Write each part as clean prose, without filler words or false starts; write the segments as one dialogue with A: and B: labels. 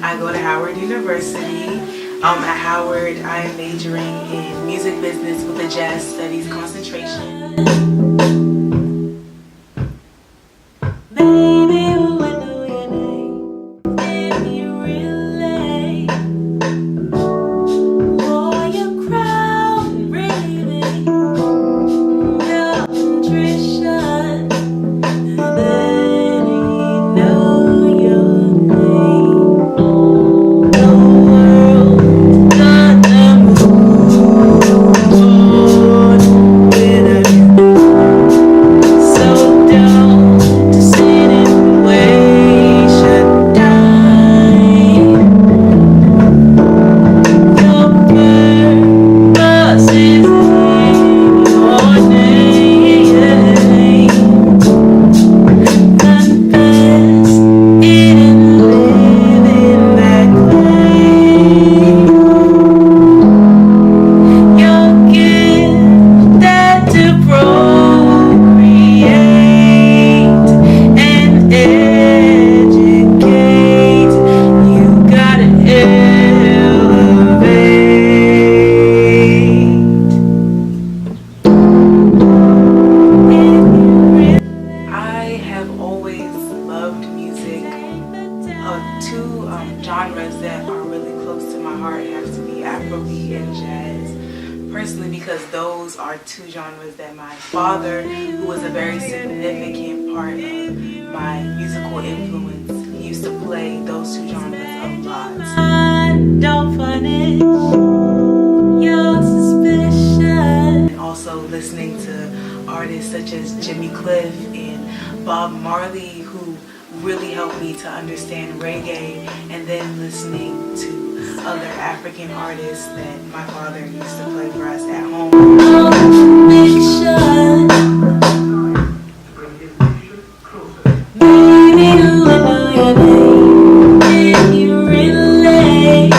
A: I go to Howard University. At Howard, I am majoring in music business with a jazz studies concentration. Baby, who I know your name, if you relate, wore your crown, breathing your contrition, and then you know your name. The world gonna move on without you, so don't sit and waste your time. Your purpose is in your name. Confess it and live in that claim. Your gift that to procreate and educate. You gotta elevate. I have always loved music. Two genres that are really close to my heart have to be Afrobeat and jazz. Personally, because those are two genres that my father, who was a very significant part of my musical influence, he used to play those two genres a lot. Don't punish your suspicion. And also listening to artists such as Jimmy Cliff and Bob Marley, who really helped me to understand reggae, and then listening to other African artists that my father used to play for us at home. Baby, do I know your name? Can you relate?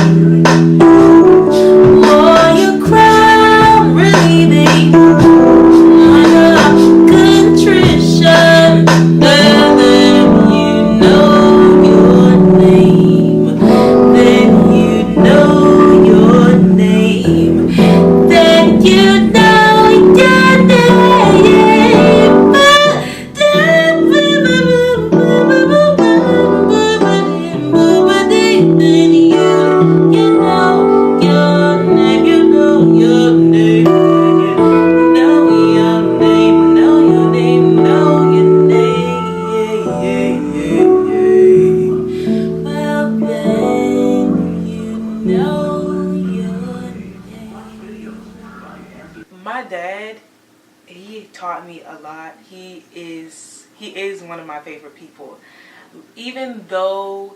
A: Wore your crown, breathing under contrition, and then you know your name. Then you know your name. Then you know your name. My dad, he taught me a lot. He is one of my favorite people. Even though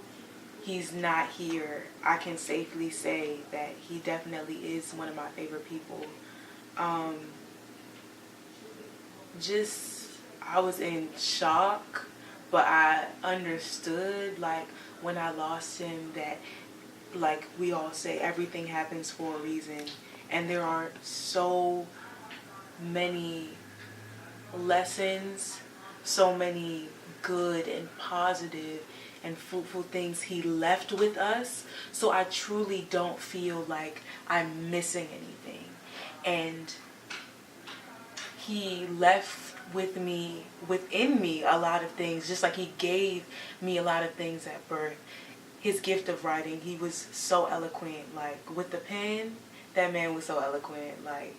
A: he's not here, I can safely say that he definitely is one of my favorite people. Just, I was in shock, but I understood, like, when I lost him, that, like we all say, everything happens for a reason. And there are so many lessons, so many good and positive and fruitful things he left with us. So I truly don't feel like I'm missing anything. And he left within me a lot of things, just like he gave me a lot of things at birth. His gift of writing, he was so eloquent. Like, with the pen, that man was so eloquent. Like,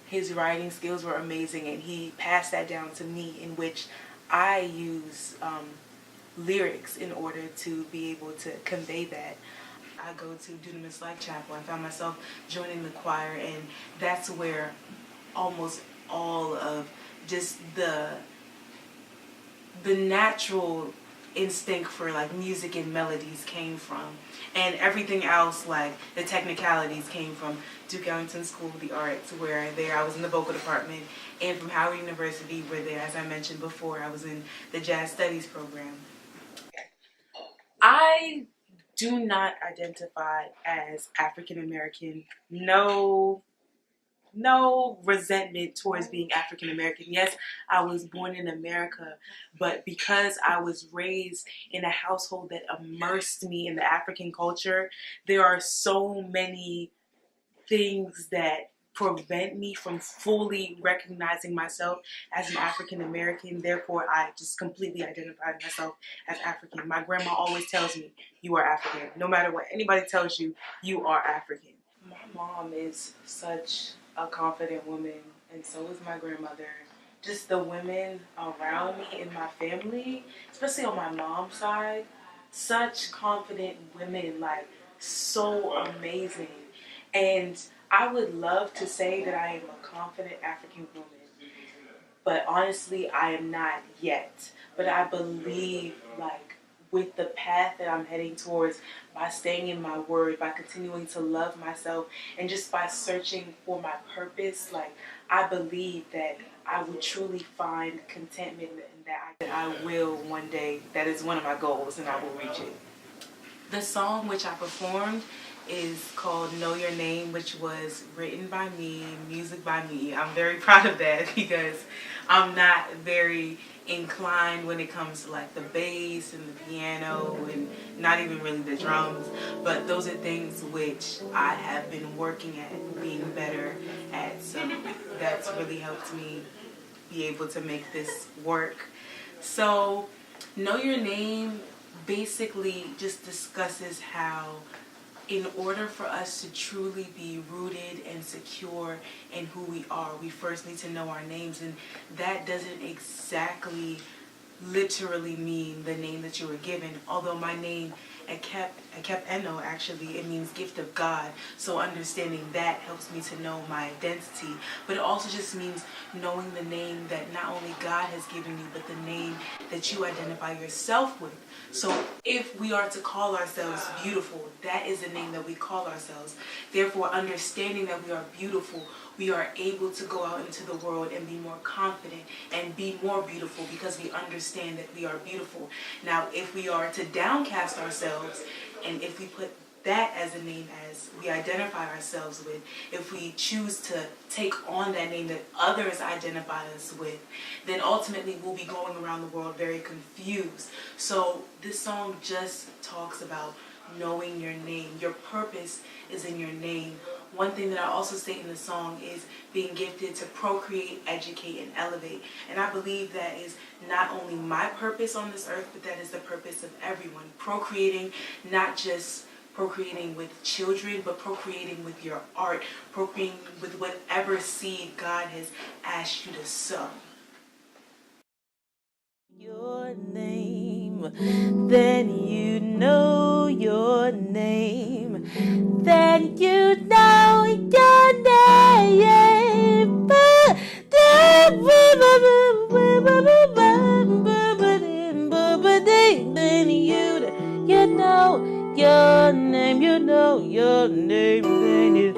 A: his writing skills were amazing, and he passed that down to me, in which I use lyrics in order to be able to convey that. I go to Dunamis Life Chapel. I found myself joining the choir, and that's where almost all of just the natural instinct for, like, music and melodies came from, and everything else, like the technicalities, came from Duke Ellington School of the Arts, where there I was in the vocal department, and from Howard University, where there, as I mentioned before, I was in the jazz studies program. I do not identify as African American. No no resentment towards being African American. Yes, I was born in America, but because I was raised in a household that immersed me in the African culture, there are so many things that prevent me from fully recognizing myself as an African American. Therefore, I just completely identify myself as African. My grandma always tells me, you are African. No matter what anybody tells you, you are African. My mom is such a confident woman, and so is my grandmother. Just the women around me in my family, especially on my mom's side, such confident women, like so amazing. And I would love to say that I am a confident African woman, but honestly, I am not yet. But I believe, like, with the path that I'm heading towards, by staying in my word, by continuing to love myself, and just by searching for my purpose, like, I believe that I will truly find contentment and that I will one day. That is one of my goals, and I will reach it. The song which I performed is called Know Your Name, which was written by me, music by me. I'm very proud of that because I'm not very inclined when it comes to like the bass and the piano and not even really the drums, but those are things which I have been working at being better at, so that's really helped me be able to make this work. So Know Your Name basically just discusses how in order for us to truly be rooted and secure in who we are, we first need to know our names. And that doesn't exactly literally mean the name that you were given, although my name Ekep actually, it means gift of God. So understanding that helps me to know my identity. But it also just means knowing the name that not only God has given you, but the name that you identify yourself with. So if we are to call ourselves beautiful, that is the name that we call ourselves. Therefore, understanding that we are beautiful, we are able to go out into the world and be more confident and be more beautiful because we understand that we are beautiful. Now, if we are to downcast ourselves, and if we put that as a name as we identify ourselves with, if we choose to take on that name that others identify us with, then ultimately we'll be going around the world very confused. So this song just talks about knowing your name. Your purpose is in your name. One thing that I also state in the song is being gifted to procreate, educate, and elevate. And I believe that is not only my purpose on this earth, but that is the purpose of everyone. Procreating, not just procreating with children, but procreating with your art, procreating with whatever seed God has asked you to sow.
B: Your name, then you know your name, then you know your name. Then you know your name, you know your name, then you